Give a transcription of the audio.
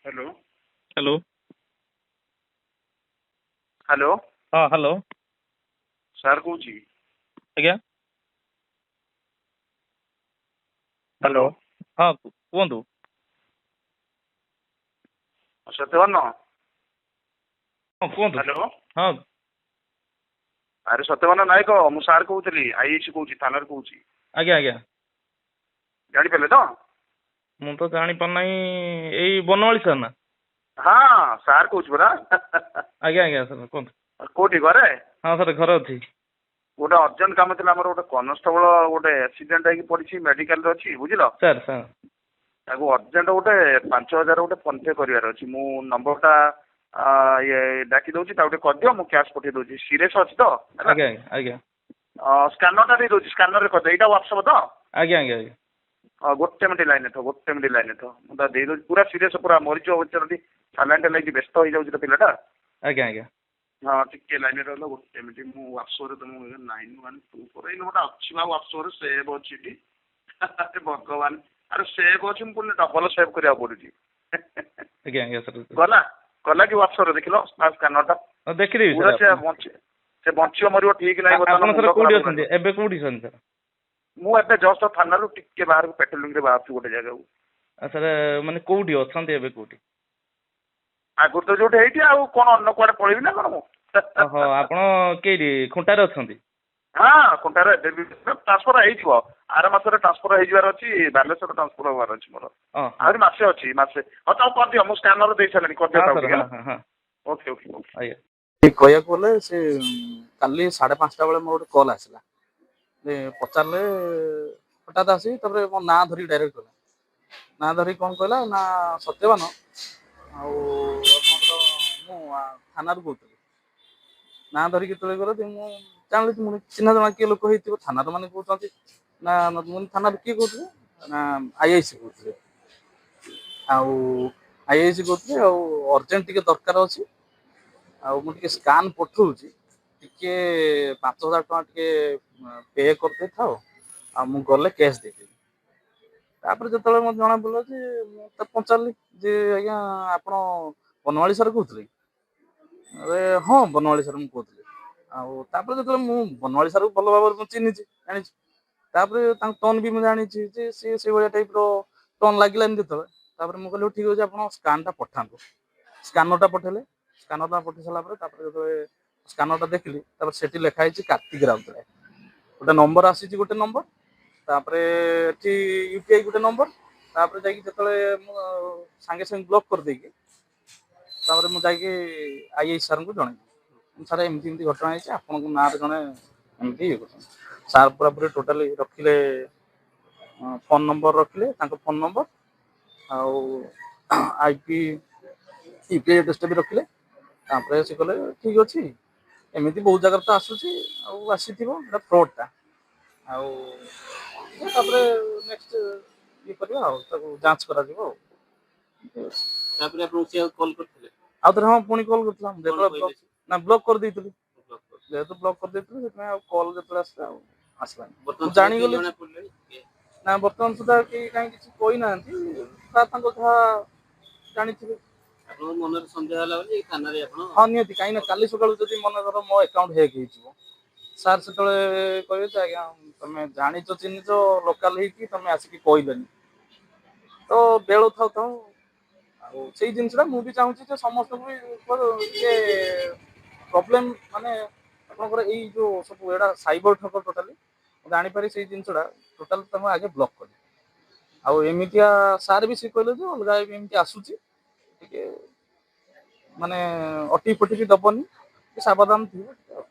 Hello hello. Hello हाँ hello. Sir କହୁଛି। ଆଜ୍ଞା। Hello hello. ହଁ କୁହନ୍ତୁ। ସତ୍ୟବାନ। ହଁ କୁହନ୍ତୁ। ହ୍ୟାଲୋ ହଁ ଆରେ ସତ୍ୟବାନ ନାୟକ ମୁଁ ସାର୍ କହୁଥିଲି ଆଇଏସି କହୁଛି ଥାନାରୁ କହୁଛି। ଆଜ୍ଞା ଆଜ୍ଞା। ଜାଣିପାରିଲେ ତ? ମୁଁ ତ ଜାଣିପାରୁନାହିଁ। ଏଇ ବନମାଳୀ ସାର୍ ନା? ହଁ ସାର୍ କହୁଛି ପରା। ଆଜ୍ଞା ଆଜ୍ଞା ସାର୍ କୁହନ୍ତୁ। କୋଉଠି ଘରେ? ହଁ ସାର୍ ଘରେ ଅଛି। ଗୋଟେ ଅର୍ଜେଣ୍ଟ କାମ ଥିଲା ଆମର ଗୋଟେ କନଷ୍ଟେବଳ ଗୋଟେ ଆକ୍ସିଡେଣ୍ଟ ହେଇକି ପଡିଛି ମେଡିକାଲରେ ଅଛି ବୁଝିଲ। ସାର୍ ସାର୍ ତାକୁ ଅର୍ଜେଣ୍ଟ ଗୋଟେ 5,000 ଗୋଟେ ଫୋନ୍ ପେ କରିବାର ଅଛି। ମୁଁ ନମ୍ବରଟା ଇଏ ଡାକି ଦଉଛି ତାକୁ ଟିକେ କରିଦିଅ ମୁଁ କ୍ୟାସ୍ ପଠେଇ ଦଉଛି। ସିରିୟସ୍ ଅଛି ତ ହେଲା। ଆଜ୍ଞା ଆଜ୍ଞା ଆଜ୍ଞା ସ୍କାନରଟା ଦେଇ ଦଉଛି ସ୍କାନରରେ କରିଦିଅ। ଏଇଟା ହ୍ୱାଟ୍ସଆପ ତ? ଆଜ୍ଞା ଆଜ୍ଞା ଆଜ୍ଞା। ଗୋଟେ ମିନିଟ୍ ଲାଇନରେ ଥାଅ ଗୋଟେ ମିନିଟ୍ ଲାଇନରେ ଥାଅ ମୁଁ ତା ଦେଇ ଦଉଛି। ପୁରା ସିରିୟସ୍ ପୁରା ମରିଯିବ ଅବସ୍ଥାରେ ସାଲାଇନ୍ଟା ଲାଗି ବ୍ୟସ୍ତ ହେଇଯାଉଛି ତ ପିଲାଟା। ଆଜ୍ଞା ଆଜ୍ଞା। ହଁ ଟିକେ ଲାଇନରେ ରହିଲ ଗୋଟେ ମିନିଟ୍। ମୁଁ ହ୍ୱାଟ୍ସଆପରେ ତମକୁ 912 ଏଇ ନମ୍ବରଟା ଅଛି ବା ହ୍ୱାଟ୍ସଆପରେ ସେଭ୍ ଅଛି ଏଠି। ଆରେ ଭଗବାନ ଆରେ ସେଭ୍ ଅଛି ମୁଁ ପୁଣି ଡବଲ ସେଭ୍ କରିବାକୁ ପଡୁଛି। ଆଜ୍ଞା ଆଜ୍ଞା ସାର୍ ଗଲା ଗଲା କି ହ୍ୱାଟ୍ସଆପରେ ଦେଖିଲ ସ୍କାନରଟା? ହଁ ଦେଖିଦେବି ପୁରା ସାର୍। ସେ ବଞ୍ଚିବ ମରିବ ଠିକ୍ ନାହିଁ ବର୍ତ୍ତମାନ ଆପଣ ମୁଣ୍ଡ ସାର୍ ଖରାପ କୋଉଠି ହେଇଗଲାଣି। ଅଛନ୍ତି ଏବେ? କୋଉଠି ଅଛନ୍ତି ସାର୍? ମୁଁ ଏବେ ଜଷ୍ଟ ଥାନାରୁ ଟିକେ ବାହାରକୁ ପେଟ୍ରୋଲିଂରେ ବାହାରୁଛି ଗୋଟେ ଜାଗାକୁ। ସାର୍ ମାନେ କୋଉଠି ଅଛନ୍ତି ଏବେ? କୋଉଠି? ଆଗରୁ ତ ଯୋଉଠି ହେଇଛି ଆଉ କଣ ଅନ୍ୟ କୁଆଡେ ପଳେଇବି ନା କଣ ମୁଁ? ଓହୋ ଆପଣ କେଇଠି ଖୁଣ୍ଟାରେ ଅଛନ୍ତି? ହଁ ଖୁଣ୍ଟାରେ ଏବେ ବି ଟ୍ରାନ୍ସଫର ହେଇଯିବ। ଆର ମାସରେ ଟ୍ରାନ୍ସଫର ହେଇଯିବାର ଅଛି। ବାଲେଶ୍ୱର ଟ୍ରାନ୍ସଫର ହବାର ଅଛି ମୋର। ହଁ ଆହୁରି ମାସେ ଅଛି ମାସେ। ହଁ ତାକୁ କରିଦିଅ ମୁଁ ସ୍କାନର ଦେଇ ସାରିଲିଣି କରିଦିଅ ହଁ ତାକୁ ସାର୍ ଟିକେ ହଁ ହେଲା। ହଁ ହଁ ଓକେ ଓକେ ଓକେ। ଆଜ୍ଞା। କହିବାକୁ ଗଲେ ସେ କାଲି 5:30 ବେଳେ ମୋର ଗୋଟେ କଲ୍ ଆସିଲା ଯେ ପଚାରିଲେ ହଠାତ୍ ଆସି ତାପରେ ମୋ ନାଁ ଧରିକି ଡାଇରେକ୍ଟ କହିଲା। ନାଁ ଧରିକି କ'ଣ କହିଲା ନା ସତ୍ୟବାନ ଆଉ ଆପଣଙ୍କର ମୁଁ ଥାନାରୁ କହୁଥିଲି। ନାଁ ଧରିକି ଯେତେବେଳେ ଗଲେ ମୁଁ ଜାଣିଲି ମୁଁ ଚିହ୍ନା ଜଣା କିଏ ଲୋକ ହେଇଥିବ। ଥାନାର ମାନେ କହୁଛନ୍ତି ନା ମୁଁ ଥାନାରୁ କିଏ କହୁଥିଲେ ନା ଆଇଆଇସି କହୁଥିଲେ। ଆଉ ଆଇଆଇସି କହୁଥିଲେ ଆଉ ଅର୍ଜେଣ୍ଟ ଟିକେ ଦରକାର ଅଛି ଆଉ ମୁଁ ଟିକେ ସ୍କାନ୍ ପଠଉଛି ଟିକେ 5,000 ଟଙ୍କା ଟିକେ ପେ କରିଦେଇଥାଅ ଆଉ ମୁଁ ଗଲେ କ୍ୟାସ୍ ଦେଇଦେବି। ତାପରେ ଯେତେବେଳେ ମୋତେ ଜଣା ପଡ଼ିଲା ଯେ ମୁଁ ତାକୁ ପଚାରିଲି ଯେ ଆଜ୍ଞା ଆପଣ ବନମାଳୀ ସାର୍ କହୁଥିଲେ? ଆରେ ହଁ ବନମାଳୀ ସାର୍ ମୁଁ କହୁଥିଲି। ଆଉ ତାପରେ ଯେତେବେଳେ ମୁଁ ବନମାଳୀ ସାର୍କୁ ଭଲ ଭାବରେ ମୁଁ ଚିହ୍ନିଛି ଜାଣିଛି। ତାପରେ ତାଙ୍କ ଟୋନ୍ ବି ମୁଁ ଜାଣିଛି ଯେ ସିଏ ସେଇଭଳିଆ ଟାଇପ୍ର ଟୋନ୍ ଲାଗିଲାନି ଯେତେବେଳେ। ତାପରେ ମୁଁ କହିଲି ଠିକ୍ ଅଛି ଆପଣ ସ୍କାନ୍ଟା ପଠାନ୍ତୁ। ସ୍କାନରଟା ପଠେଇଲେ। ସ୍କାନରଟା ପଠେଇ ସାରିଲା ପରେ ତାପରେ ଯେତେବେଳେ ସ୍କାନରଟା ଦେଖିଲି ତାପରେ ସେଠି ଲେଖା ହେଇଛି କାର୍ତ୍ତିକ ରାଉତରାୟ। ଗୋଟେ ନମ୍ବର ଆସିଛି ଗୋଟେ ନମ୍ବର। ତାପରେ ଏଠି ୟୁପିଆଇ ଗୋଟେ ନମ୍ବର। ତାପରେ ଯାଇକି ଯେତେବେଳେ ମୁଁ ସାଙ୍ଗେ ସାଙ୍ଗେ ବ୍ଲକ୍ କରିଦେଇକି ତାପରେ ମୁଁ ଯାଇକି ଆଇଆଇସି ସାର୍ଙ୍କୁ ଜଣେଇଲି। ସାର୍ ଏମିତି ଏମିତି ଘଟଣା ହେଇଛି ଆପଣଙ୍କ ନାଁରେ ଜଣେ ଏମିତି ଇଏ କରୁଛନ୍ତି। ସାର୍ ପୁରାପୁରି ଟୋଟାଲି ରଖିଲେ ଫୋନ୍ ନମ୍ବର ରଖିଲେ ତାଙ୍କ ଫୋନ୍ ନମ୍ବର ଆଉ ୟୁପିଆଇ ଆଡ୍ରେସଟା ବି ରଖିଲେ। ତାପରେ ସେ କହିଲେ ଠିକ୍ ଅଛି ଏମିତି ବହୁତ ଜାଗାରେ ତ ଆସୁଛି ଆଉ ଆସିଥିବ ଏଇଟା ଫ୍ରଡ୍ଟା ଆଉ ତାପରେ ନେକ୍ସଟ ଇଏ କରିବା ଆଉ ତାକୁ ଯାଞ୍ଚ କରାଯିବ ଆଉ। ତାପରେ ଆପଣଙ୍କୁ ସେ ଆଉ କଲ୍ କରିଥିଲେ? ଆଉ ଥରେ ହଁ ପୁଣି କଲ୍ କରିଥିଲା। କଣ କହିଲେ ସେ? ନା ବ୍ଲକ୍ କରିଦେଇଥିଲି। ବ୍ଲକ୍ କରି ଯେହେତୁ ବ୍ଲକ୍ କରିଦେଇଥିଲି ସେଥିପାଇଁ ଆଉ କଲ୍ ଯେତେବେଳେ ଆସିଲା ଆଉ ଆସିଲାନି। ବର୍ତ୍ତମାନ ମୁଁ ସୁଦ୍ଧା କେହି ଜାଣିଗଲି ଜଣା ପଡ଼ିଲେଣି? ନା ବର୍ତ୍ତମାନ ସୁଦ୍ଧା କେହି କାହିଁ କିଛି କହିନାହାନ୍ତି। ତାଙ୍କ ଯାହା ଜାଣିଥିବେ। ଆପଣଙ୍କ ମନରେ ସନ୍ଦେହ ହେଲା ବୋଲି ଏଇ ଥାନାରେ ଆପଣ? ହଁ ନିହାତି କାହିଁକି ନା କାଲି ସକାଳୁ ଯଦି ମନେକର ମୋ ଆକାଉଣ୍ଟ ହ୍ୟାକ୍ ହେଇଯିବ ସାର୍ ସେତେବେଳେ କହିବେ ଯେ ଆଜ୍ଞା ତମେ ଜାଣିଛ ଚିହ୍ନିଛ ଲୋକାଲ ହେଇକି ତମେ ଆସିକି କହିଲନି ତ ବେଳ ଥାଉ ଥାଉ। ଆଉ ସେଇ ଜିନିଷଟା ମୁଁ ବି ଚାହୁଁଛି ଯେ ସମସ୍ତଙ୍କୁ ବି ଟିକେ ପ୍ରୋବ୍ଲେମ ମାନେ ଆପଣଙ୍କର ଏଇ ଯୋଉ ସବୁ ଏଇଟା ସାଇବର ଠକ ଟୋଟାଲି ମୁଁ ଜାଣିପାରି ସେଇ ଜିନିଷଟା ଟୋଟାଲ ତମେ ଆଗେ ବ୍ଲକ୍ କଲି। ଆଉ ଏମିତିଆ ସାର୍ ବି ସେ କହିଲେ ଯେ ଅଲଗା ଏମିତି ଆସୁଛି ଟିକେ ମାନେ ଓଟିପି ଫୋଟିପି ଦବନି ସାବଧାନ ଥିବ।